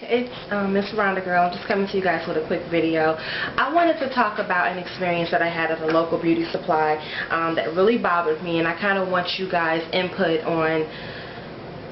it's Miss Rhonda Girl. I'm just coming to you guys with a quick video. I wanted to talk about an experience that I had at a local beauty supply that really bothered me, and I kind of want you guys input on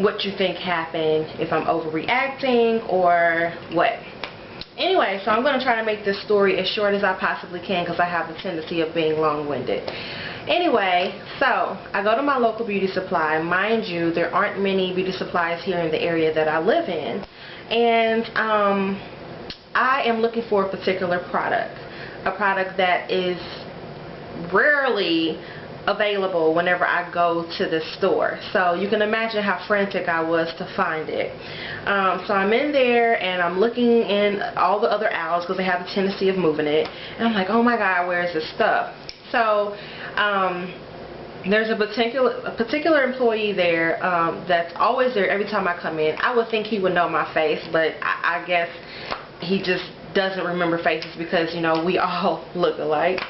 what you think happened, if I'm overreacting or what. Anyway, so I'm going to try to make this story as short as I possibly can because I have the tendency of being long-winded. Anyway, so I go to my local beauty supply. Mind you, there aren't many beauty supplies here in the area that I live in. And I am looking for a particular product. A product that is rarely available whenever I go to the store. So you can imagine how frantic I was to find it. So I'm in there and I'm looking in all the other aisles because they have a tendency of moving it. And I'm like, oh my God, where is this stuff? So there's a particular employee there that's always there every time I come in. I would think he would know my face, but I guess he just doesn't remember faces because, you know, we all look alike.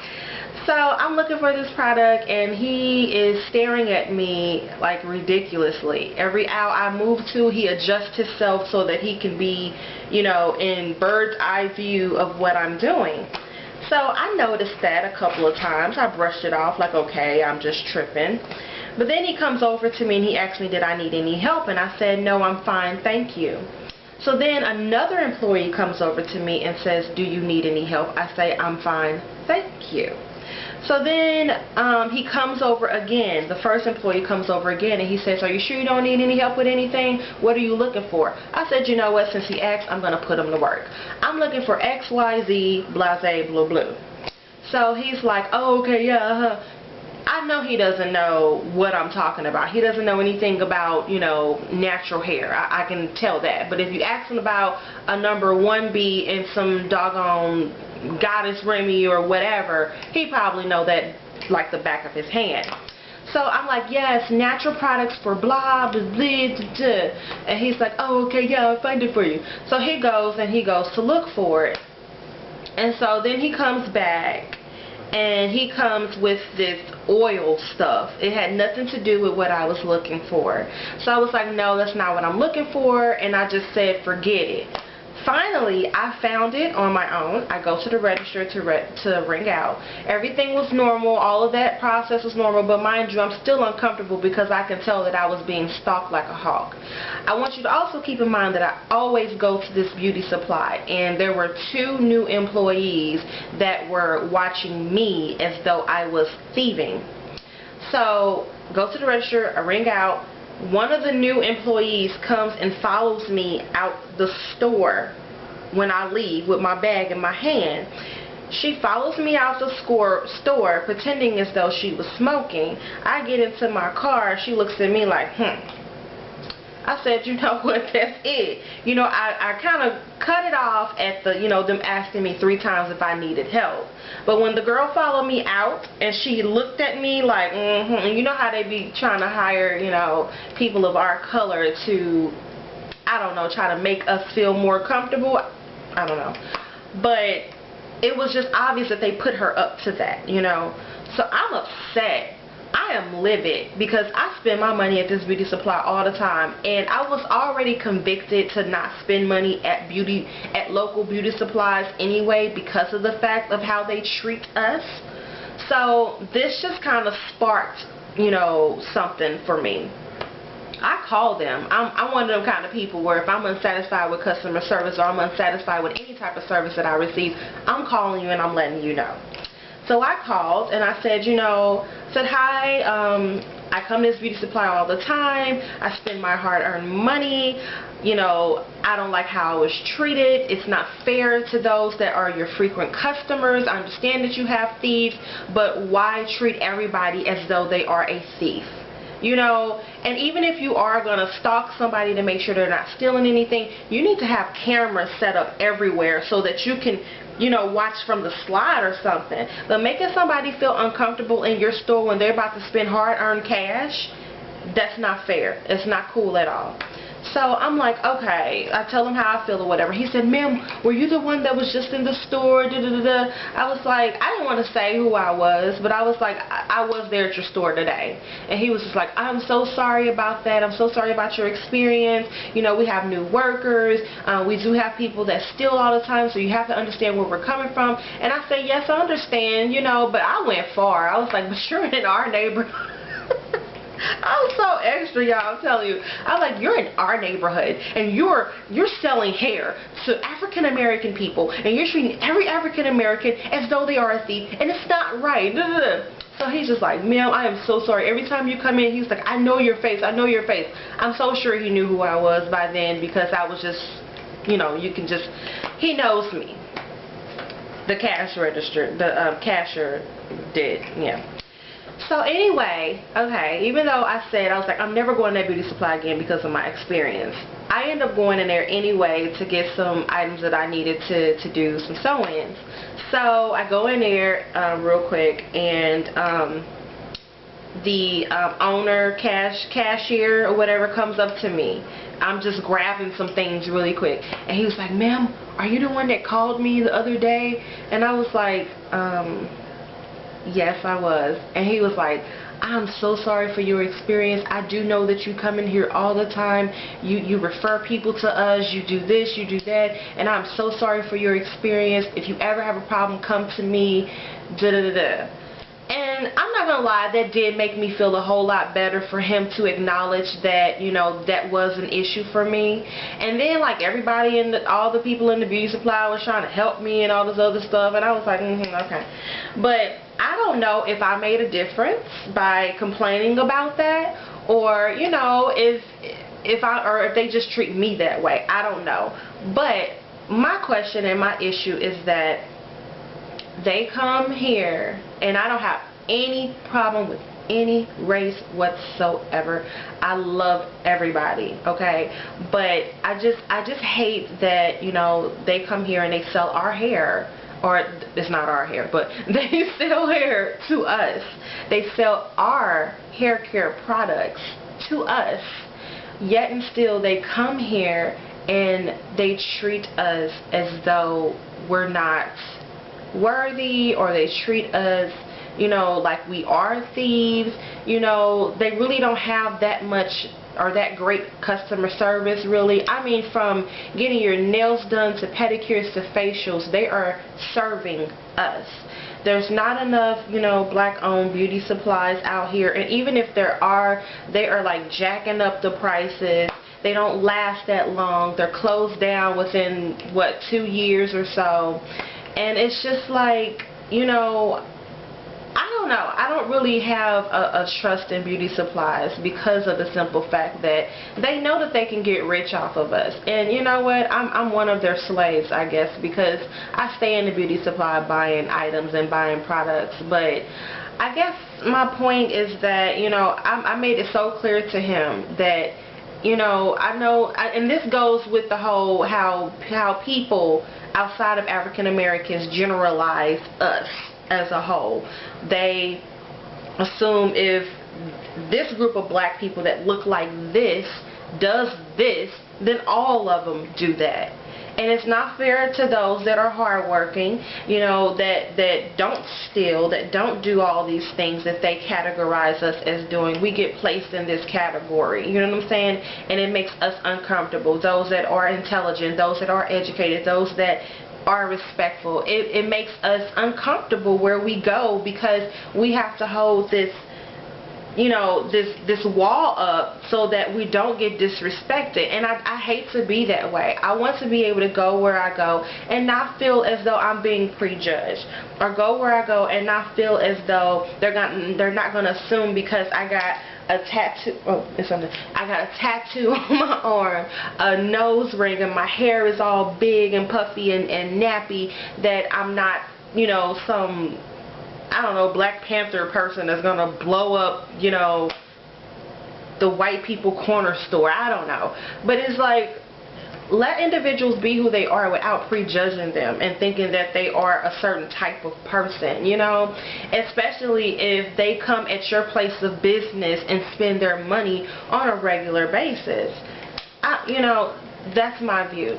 So I'm looking for this product and he is staring at me like ridiculously. Every aisle I move to, he adjusts himself so that he can be, you know, in bird's eye view of what I'm doing. So I noticed that a couple of times. I brushed it off like, okay, I'm just tripping. But then he comes over to me and he asked me, did I need any help? And I said, no, I'm fine, thank you. So then another employee comes over to me and says, do you need any help? I say, I'm fine, thank you. So then he comes over again. The first employee comes over again and he says, are you sure you don't need any help with anything? What are you looking for? I said, you know what, since he asked, I'm going to put him to work. I'm looking for X, Y, Z, blase, blue, blue. So he's like, oh, okay, yeah, I know he doesn't know what I'm talking about. He doesn't know anything about, you know, natural hair. I can tell that. But if you ask him about a number 1B and some doggone Goddess Remy or whatever, he probably know that like the back of his hand. So I'm like, yes, natural products for blah, blah, blah, blah, blah. And he's like, oh, okay, yeah, I'll find it for you. So he goes to look for it. And so then he comes back and he comes with this oil stuff. It had nothing to do with what I was looking for. So I was like, no, that's not what I'm looking for. And I just said, forget it. Finally, I found it on my own. I go to the register to ring out. Everything was normal. All of that process was normal. But mind you, I'm still uncomfortable because I can tell that I was being stalked like a hawk. I want you to also keep in mind that I always go to this beauty supply. And there were 2 new employees that were watching me as though I was thieving. So, go to the register, I ring out. One of the new employees comes and follows me out the store when I leave with my bag in my hand. She follows me out the store pretending as though she was smoking. I get into my car. She looks at me like, I said, you know what, that's it. You know, I kind of cut it off at the, you know, them asking me 3 times if I needed help. But when the girl followed me out and she looked at me like, you know how they be trying to hire, you know, people of our color to, I don't know, try to make us feel more comfortable. I don't know. But it was just obvious that they put her up to that, you know. So I'm upset. I am livid because I spend my money at this beauty supply all the time, and I was already convicted to not spend money at local beauty supplies anyway because of the fact of how they treat us. So this just kind of sparked, you know, something for me. I call them. I'm one of them kind of people where if I'm unsatisfied with customer service or I'm unsatisfied with any type of service that I receive, I'm calling you and I'm letting you know. So I called and I said, you know, hi, I come to this beauty supply all the time. I spend my hard-earned money. You know, I don't like how I was treated. It's not fair to those that are your frequent customers. I understand that you have thieves, but why treat everybody as though they are a thief? You know, and even if you are going to stalk somebody to make sure they're not stealing anything, you need to have cameras set up everywhere so that you can, you know, watch from the slide or something. But making somebody feel uncomfortable in your store when they're about to spend hard-earned cash, that's not fair. It's not cool at all. So I'm like, okay. I tell him how I feel or whatever. He said, ma'am, were you the one that was just in the store? Da, da, da, da. I was like, I didn't want to say who I was, but I was like, I was there at your store today. And he was just like, I'm so sorry about that. I'm so sorry about your experience. You know, we have new workers. We do have people that steal all the time, so you have to understand where we're coming from. And I said, yes, I understand, you know, but I went far. I was like, but you're in our neighborhood. I was so extra, y'all, I'm telling you. I'm like, you're in our neighborhood, and you're selling hair to African American people, and you're treating every African American as though they are a thief, and it's not right. So he's just like, ma'am, I am so sorry. Every time you come in, he's like, I know your face, I know your face. I'm so sure he knew who I was by then, because I was just, you know, you can just, he knows me. The cash register, the cashier did, yeah. So anyway, okay, even though I said, I was like, I'm never going to that beauty supply again because of my experience, I ended up going in there anyway to get some items that I needed to do some sew-ins. So I go in there real quick, and the owner, cashier or whatever comes up to me. I'm just grabbing some things really quick, and he was like, ma'am, are you the one that called me the other day? And I was like, yes, I was. And he was like, I'm so sorry for your experience. I do know that you come in here all the time. You refer people to us. You do this, you do that. And I'm so sorry for your experience. If you ever have a problem, come to me. Da da da da. And I'm not going to lie, that did make me feel a whole lot better for him to acknowledge that, you know, that was an issue for me. And then, like, everybody all the people in the beauty supply was trying to help me and all this other stuff. And I was like, okay. But I don't know if I made a difference by complaining about that, or, you know, if they just treat me that way. I don't know. But my question and my issue is that they come here, and I don't have any problem with any race whatsoever. I love everybody, okay? But I just hate that, you know, they come here and they sell our hair, or it's not our hair, but they sell hair to us. They sell our hair care products to us, yet and still they come here and they treat us as though we're not worthy, or they treat us, you know, like we are thieves. You know, they really don't have that much or that great customer service, really. I mean, from getting your nails done to pedicures to facials, they are serving us. There's not enough, you know, black-owned beauty supplies out here, and even if there are, they are like jacking up the prices. They don't last that long. They're closed down within, what, 2 years or so. And it's just like, you know, I don't know. I don't really have a trust in beauty supplies because of the simple fact that they know that they can get rich off of us. And you know what? I'm one of their slaves, I guess, because I stay in the beauty supply buying items and buying products. But I guess my point is that, you know, I made it so clear to him that, you know, I know, and this goes with the whole how people outside of African Americans generalize us as a whole. They assume if this group of black people that look like this does this, then all of them do that. And it's not fair to those that are hardworking, you know, that don't steal, that don't do all these things that they categorize us as doing. We get placed in this category, you know what I'm saying? And it makes us uncomfortable. Those that are intelligent, those that are educated, those that are respectful, it makes us uncomfortable where we go, because we have to hold this, you know, this wall up so that we don't get disrespected. And I hate to be that way. I want to be able to go where I go and not feel as though I'm being prejudged, or go where I go and not feel as though they're not going to assume because I got a tattoo, I got a tattoo on my arm, a nose ring, and my hair is all big and puffy and nappy, that I'm not, you know, some, I don't know, Black Panther person that's gonna blow up, you know, the white people corner store. I don't know. But it's like, let individuals be who they are without prejudging them and thinking that they are a certain type of person, you know, especially if they come at your place of business and spend their money on a regular basis. You know, that's my view.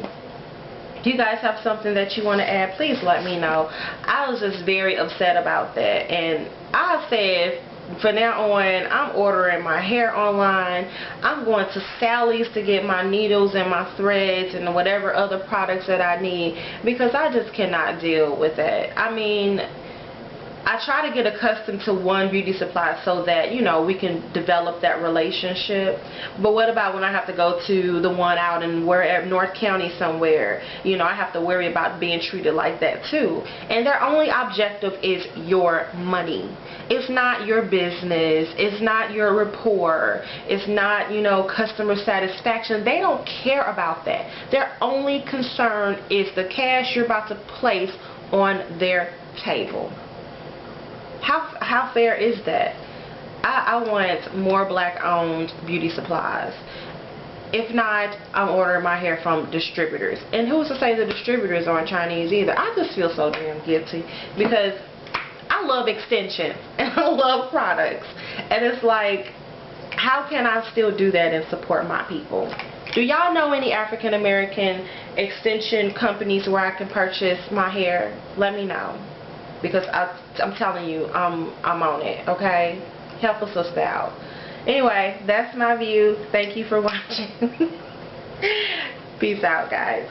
If you guys have something that you want to add, please let me know. I was just very upset about that, and I said from now on, I'm ordering my hair online. I'm going to Sally's to get my needles and my threads and whatever other products that I need, because I just cannot deal with that. I mean, I try to get accustomed to one beauty supply so that, you know, we can develop that relationship. But what about when I have to go to the one out in North County somewhere? You know, I have to worry about being treated like that too. And their only objective is your money. It's not your business. It's not your rapport. It's not, you know, customer satisfaction. They don't care about that. Their only concern is the cash you're about to place on their table. How fair is that? I want more black-owned beauty supplies. If not, I'm ordering my hair from distributors. And who's to say the distributors aren't Chinese either? I just feel so damn guilty, because I love extensions and I love products. And it's like, how can I still do that and support my people? Do y'all know any African American extension companies where I can purchase my hair? Let me know. Because I'm telling you, I'm on it, okay? Help a sister out. Anyway, that's my view. Thank you for watching. Peace out, guys.